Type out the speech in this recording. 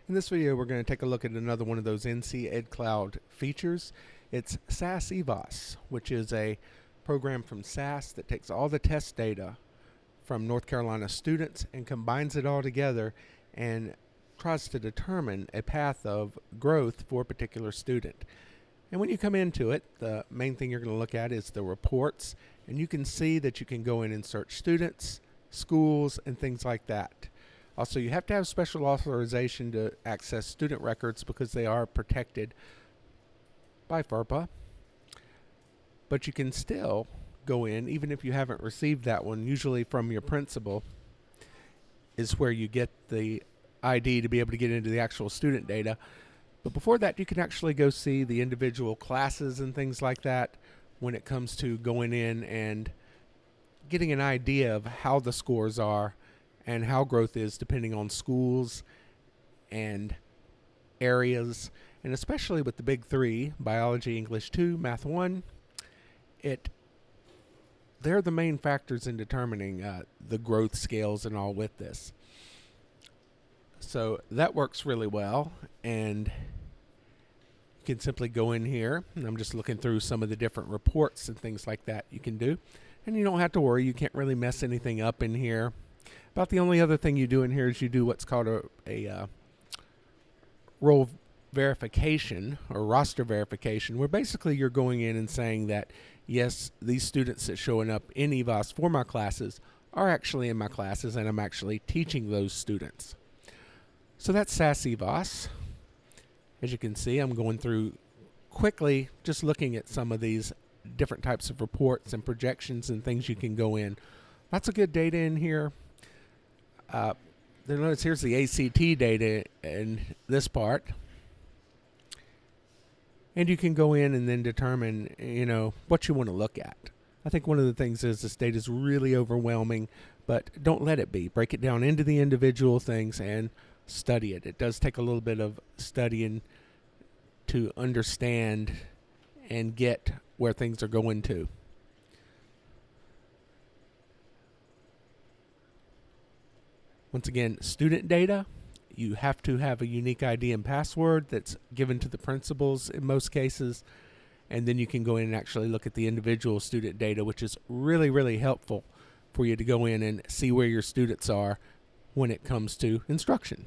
In this video, we're going to take a look at another one of those NC Ed Cloud features. It's SAS EVASS, which is a program from SAS that takes all the test data from North Carolina students and combines it all together and tries to determine a path of growth for a particular student. And when you come into it, the main thing you're going to look at is the reports, and you can see that you can go in and search students, schools, and things like that. Also, you have to have special authorization to access student records because they are protected by FERPA. But you can still go in, even if you haven't received that one, usually from your principal is where you get the ID to be able to get into the actual student data. But before that, you can actually go see the individual classes and things like that when it comes to going in and getting an idea of how the scores are and how growth is depending on schools and areas, and especially with the big three, biology, English 2, math 1, they're the main factors in determining the growth scales and all with this. So that works really well, and you can simply go in here, and I'm just looking through some of the different reports and things like that you can do, and you don't have to worry, you can't really mess anything up in here. About the only other thing you do in here is you do what's called a role verification or roster verification, where basically you're going in and saying that, yes, these students that showing up in EVASS for my classes are actually in my classes and I'm actually teaching those students. So that's SAS EVASS. As you can see, I'm going through quickly just looking at some of these different types of reports and projections and things you can go in. Lots of good data in here. Notice here's the ACT data in this part, and you can go in and then determine, what you want to look at. I think one of the things is this data is really overwhelming, but don't let it be. Break it down into the individual things and study it. It does take a little bit of studying to understand and get where things are going to. Once again, student data, you have to have a unique ID and password that's given to the principals in most cases, and then you can go in and actually look at the individual student data, which is really, really helpful for you to go in and see where your students are when it comes to instruction.